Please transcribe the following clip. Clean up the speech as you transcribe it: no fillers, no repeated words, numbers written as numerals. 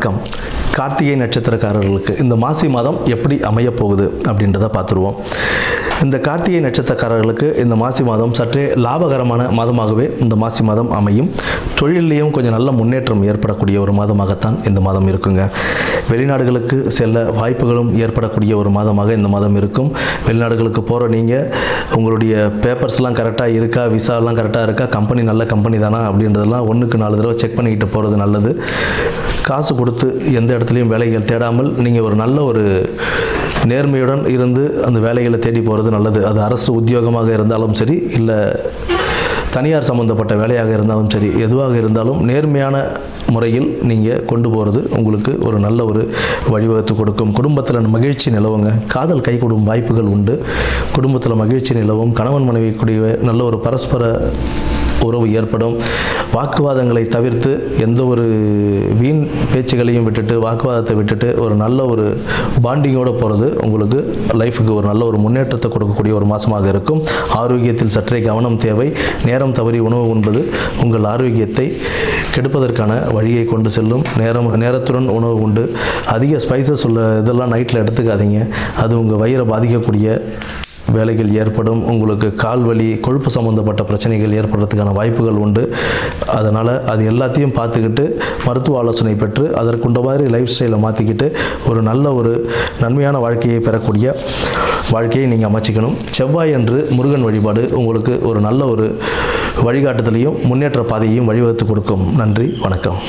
வணக்கம். கார்த்திகை நட்சத்திரக்காரர்களுக்கு இந்த மாசி மாதம் எப்படி அமையப் போகுது அப்படின்றத பார்த்துருவோம். இந்த கார்த்திகை நட்சத்திரக்காரர்களுக்கு இந்த மாசி மாதம் சற்றே லாபகரமான மாதமாகவே இந்த மாசி மாதம் அமையும். தொழிலையும் கொஞ்சம் நல்ல முன்னேற்றம் ஏற்படக்கூடிய ஒரு மாதமாகத்தான் இந்த மாதம் இருக்குங்க. வெளிநாடுகளுக்கு செல்ல வாய்ப்புகளும் ஏற்படக்கூடிய ஒரு மாதமாக இந்த மாதம் இருக்கும். வெளிநாடுகளுக்கு போகிற நீங்கள் உங்களுடைய பேப்பர்ஸ்லாம் கரெக்டாக இருக்கா, விசாலாம் கரெக்டாக இருக்கா, கம்பெனி நல்ல கம்பெனி தானா அப்படின்றதெல்லாம் 1க்கு 4 தடவை செக் பண்ணிக்கிட்டு போகிறது நல்லது. காசு கொடுத்து எந்த இடத்துலையும் வேலைகள் தேடாமல் நீங்கள் ஒரு நல்ல ஒரு நேர்மையுடன் இருந்து அந்த வேலைகளை தேடி போகிறது நல்லது. அது அரசு உத்தியோகமாக இருந்தாலும் சரி, இல்லை தனியார் சம்மந்தப்பட்ட வேலையாக இருந்தாலும் சரி, எதுவாக இருந்தாலும் நேர்மையான முறையில் நீங்கள் கொண்டு போகிறது உங்களுக்கு ஒரு நல்ல ஒரு வழிவகுத்து கொடுக்கும். குடும்பத்தில் மகிழ்ச்சி நிலவுங்க. காதல் கைகூடும் வாய்ப்புகள் உண்டு. குடும்பத்தில் மகிழ்ச்சி நிலவும். கணவன் மனைவி கூடிய நல்ல ஒரு பரஸ்பர உறவு ஏற்படும். வாக்குவாதங்களை தவிர்த்து எந்த ஒரு வீண் பேச்சுகளையும் விட்டுட்டு, வாக்குவாதத்தை விட்டுட்டு ஒரு நல்ல ஒரு பாண்டிங்கோடு போகிறது உங்களுக்கு லைஃபுக்கு ஒரு நல்ல ஒரு முன்னேற்றத்தை கொடுக்கக்கூடிய ஒரு மாதமாக இருக்கும். ஆரோக்கியத்தில் சற்றே கவனம் தேவை. நேரம் தவறி உணவு உண்பது உங்கள் ஆரோக்கியத்தை கெடுப்பதற்கான வழியை கொண்டு செல்லும். நேரத்துடன் உணவு உண்டு. அதிக ஸ்பைசஸ் உள்ள இதெல்லாம் நைட்டில் எடுத்துக்காதீங்க. அது உங்கள் வயிறை பாதிக்கக்கூடிய வேலைகள் ஏற்படும். உங்களுக்கு கால் வலி, கொழுப்பு சம்மந்தப்பட்ட பிரச்சனைகள் ஏற்படுறதுக்கான வாய்ப்புகள் உண்டு. அதனால் அது எல்லாத்தையும் பார்த்துக்கிட்டு மருத்துவ ஆலோசனை பெற்று அதற்குண்ட மாதிரி லைஃப் ஸ்டைலை மாற்றிக்கிட்டு ஒரு நல்ல ஒரு நன்மையான வாழ்க்கையை பெறக்கூடிய வாழ்க்கையை நீங்கள் அமைச்சிக்கணும். செவ்வாய் அன்று முருகன் வழிபாடு உங்களுக்கு ஒரு நல்ல ஒரு வழிகாட்டுதலையும் முன்னேற்ற பாதையையும் வழிவகுத்து கொடுக்கும். நன்றி, வணக்கம்.